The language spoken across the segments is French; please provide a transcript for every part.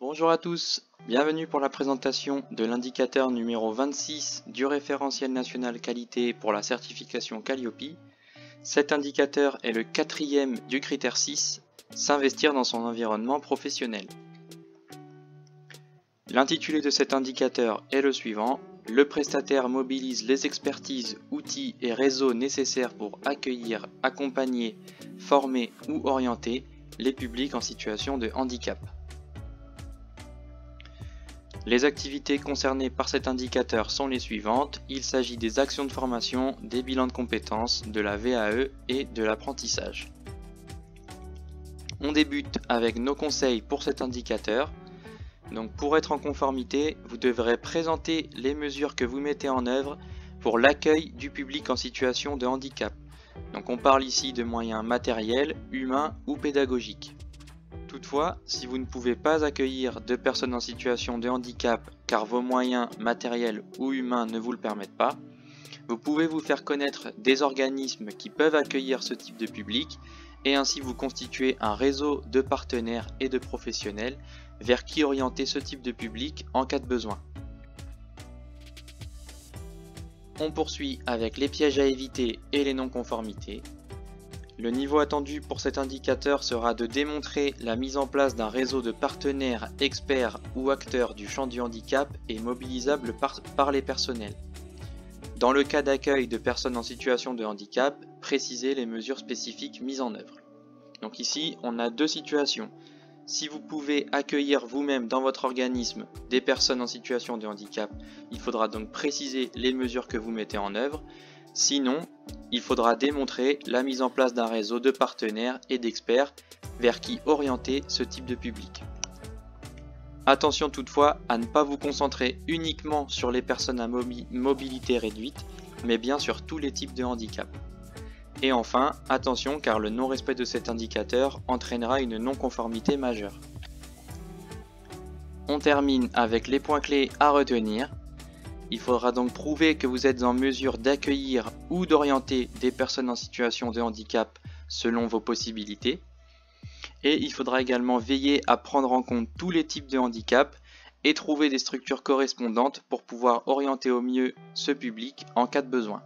Bonjour à tous, bienvenue pour la présentation de l'indicateur numéro 26 du référentiel national qualité pour la certification Qualiopi. Cet indicateur est le quatrième du critère 6, s'investir dans son environnement professionnel. L'intitulé de cet indicateur est le suivant: le prestataire mobilise les expertises, outils et réseaux nécessaires pour accueillir, accompagner, former ou orienter les publics en situation de handicap. Les activités concernées par cet indicateur sont les suivantes. Il s'agit des actions de formation, des bilans de compétences, de la VAE et de l'apprentissage. On débute avec nos conseils pour cet indicateur. Donc pour être en conformité, vous devrez présenter les mesures que vous mettez en œuvre pour l'accueil du public en situation de handicap. Donc on parle ici de moyens matériels, humains ou pédagogiques. Toutefois, si vous ne pouvez pas accueillir de personnes en situation de handicap car vos moyens matériels ou humains ne vous le permettent pas, vous pouvez vous faire connaître des organismes qui peuvent accueillir ce type de public et ainsi vous constituer un réseau de partenaires et de professionnels vers qui orienter ce type de public en cas de besoin. On poursuit avec les pièges à éviter et les non-conformités. Le niveau attendu pour cet indicateur sera de démontrer la mise en place d'un réseau de partenaires, experts ou acteurs du champ du handicap et mobilisables par les personnels. Dans le cas d'accueil de personnes en situation de handicap, précisez les mesures spécifiques mises en œuvre. Donc ici, on a deux situations. Si vous pouvez accueillir vous-même dans votre organisme des personnes en situation de handicap, il faudra donc préciser les mesures que vous mettez en œuvre. Sinon, il faudra démontrer la mise en place d'un réseau de partenaires et d'experts vers qui orienter ce type de public. Attention toutefois à ne pas vous concentrer uniquement sur les personnes à mobilité réduite, mais bien sur tous les types de handicap. Et enfin, attention car le non-respect de cet indicateur entraînera une non-conformité majeure. On termine avec les points clés à retenir. Il faudra donc prouver que vous êtes en mesure d'accueillir ou d'orienter des personnes en situation de handicap selon vos possibilités. Et il faudra également veiller à prendre en compte tous les types de handicap et trouver des structures correspondantes pour pouvoir orienter au mieux ce public en cas de besoin.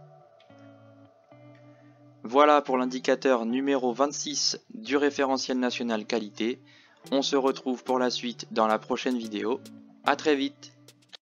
Voilà pour l'indicateur numéro 26 du référentiel national qualité. On se retrouve pour la suite dans la prochaine vidéo. À très vite!